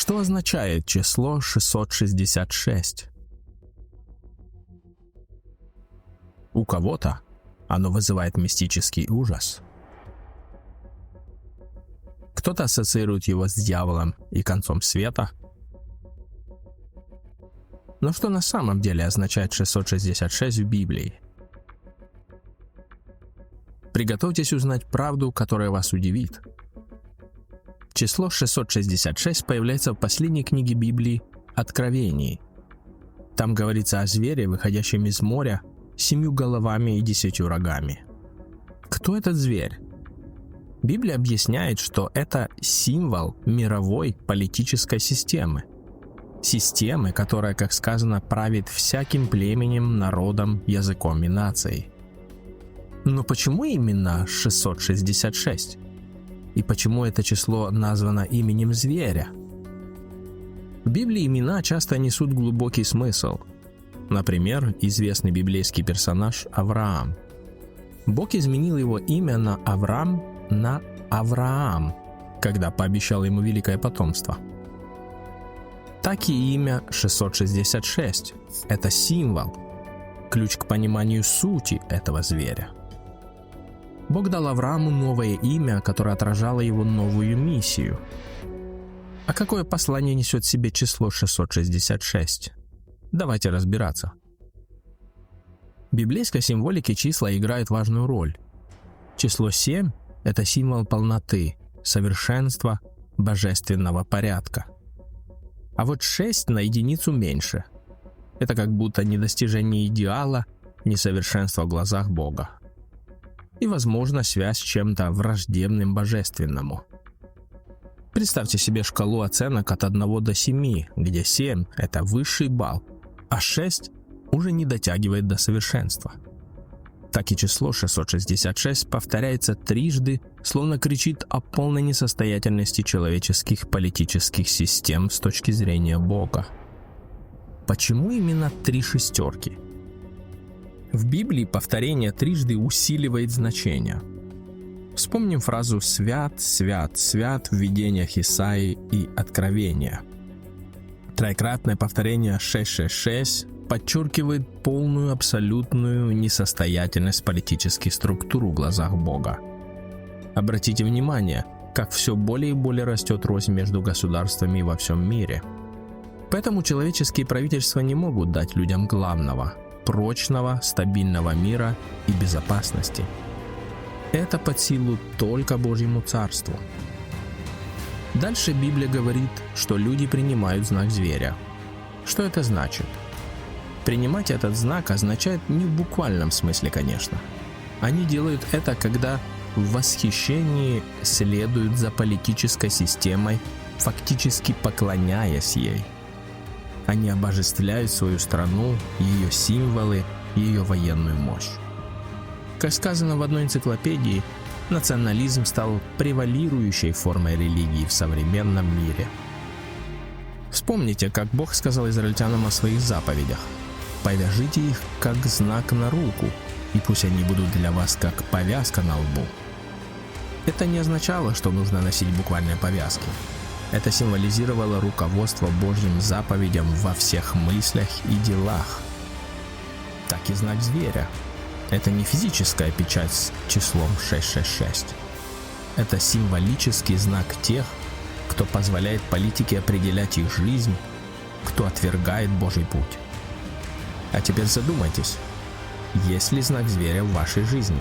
Что означает число 666? У кого-то оно вызывает мистический ужас. Кто-то ассоциирует его с дьяволом и концом света. Но что на самом деле означает 666 в Библии? Приготовьтесь узнать правду, которая вас удивит. Число 666 появляется в последней книге Библии «Откровении». Там говорится о звере, выходящем из моря, 7 головами и 10 рогами. Кто этот зверь? Библия объясняет, что это символ мировой политической системы. Системы, которая, как сказано, правит всяким племенем, народом, языком и нацией. Но почему именно 666? И почему это число названо именем зверя? В Библии имена часто несут глубокий смысл. Например, известный библейский персонаж Авраам. Бог изменил его имя на Авраам на Авраам, когда пообещал ему великое потомство. Так и имя 666 – это символ, ключ к пониманию сути этого зверя. Бог дал Аврааму новое имя, которое отражало его новую миссию. А какое послание несет в себе число 666? Давайте разбираться. В библейской символике числа играют важную роль. Число 7 – это символ полноты, совершенства, божественного порядка. А вот 6 на единицу меньше. Это как будто недостижение идеала, несовершенство в глазах Бога. И, возможно, связь с чем-то враждебным божественному. Представьте себе шкалу оценок от 1 до 7, где 7 – это высший балл, а 6 уже не дотягивает до совершенства. Так и число 666 повторяется трижды, словно кричит о полной несостоятельности человеческих политических систем с точки зрения Бога. Почему именно 3 шестерки? В Библии повторение трижды усиливает значение. Вспомним фразу «свят, свят, свят» в видениях Исаии и Откровения. Троекратное повторение 666 подчеркивает полную абсолютную несостоятельность политических структур в глазах Бога. Обратите внимание, как все более и более растет рознь между государствами во всем мире. Поэтому человеческие правительства не могут дать людям главного – прочного, стабильного мира и безопасности. Это под силу только Божьему Царству. Дальше Библия говорит, что люди принимают знак зверя. Что это значит? Принимать этот знак означает не в буквальном смысле, конечно. Они делают это, когда в восхищении следуют за политической системой, фактически поклоняясь ей. Они обожествляют свою страну, ее символы, ее военную мощь. Как сказано в одной энциклопедии, национализм стал превалирующей формой религии в современном мире. Вспомните, как Бог сказал израильтянам о своих заповедях. «Повяжите их как знак на руку, и пусть они будут для вас как повязка на лбу». Это не означало, что нужно носить буквальные повязки. Это символизировало руководство Божьим заповедям во всех мыслях и делах. Так и знак зверя. Это не физическая печать с числом 666. Это символический знак тех, кто позволяет политике определять их жизнь, кто отвергает Божий путь. А теперь задумайтесь, есть ли знак зверя в вашей жизни?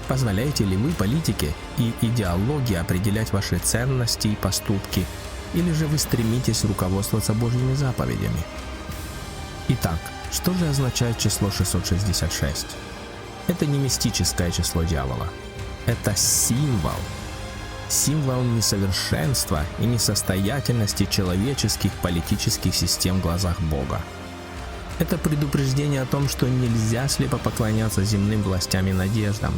Позволяете ли вы политике и идеологии определять ваши ценности и поступки, или же вы стремитесь руководствоваться Божьими заповедями? Итак, что же означает число 666? Это не мистическое число дьявола. Это символ. Символ несовершенства и несостоятельности человеческих политических систем в глазах Бога. Это предупреждение о том, что нельзя слепо поклоняться земным властям и надеждам.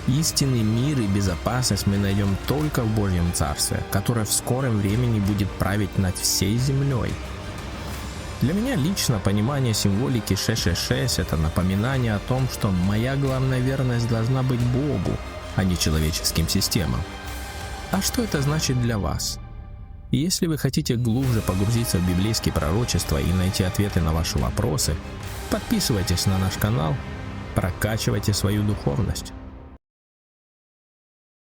Истинный мир и безопасность мы найдем только в Божьем Царстве, которое в скором времени будет править над всей землей. Для меня лично понимание символики 666 – это напоминание о том, что моя главная верность должна быть Богу, а не человеческим системам. А что это значит для вас? И если вы хотите глубже погрузиться в библейские пророчества и найти ответы на ваши вопросы, подписывайтесь на наш канал, прокачивайте свою духовность.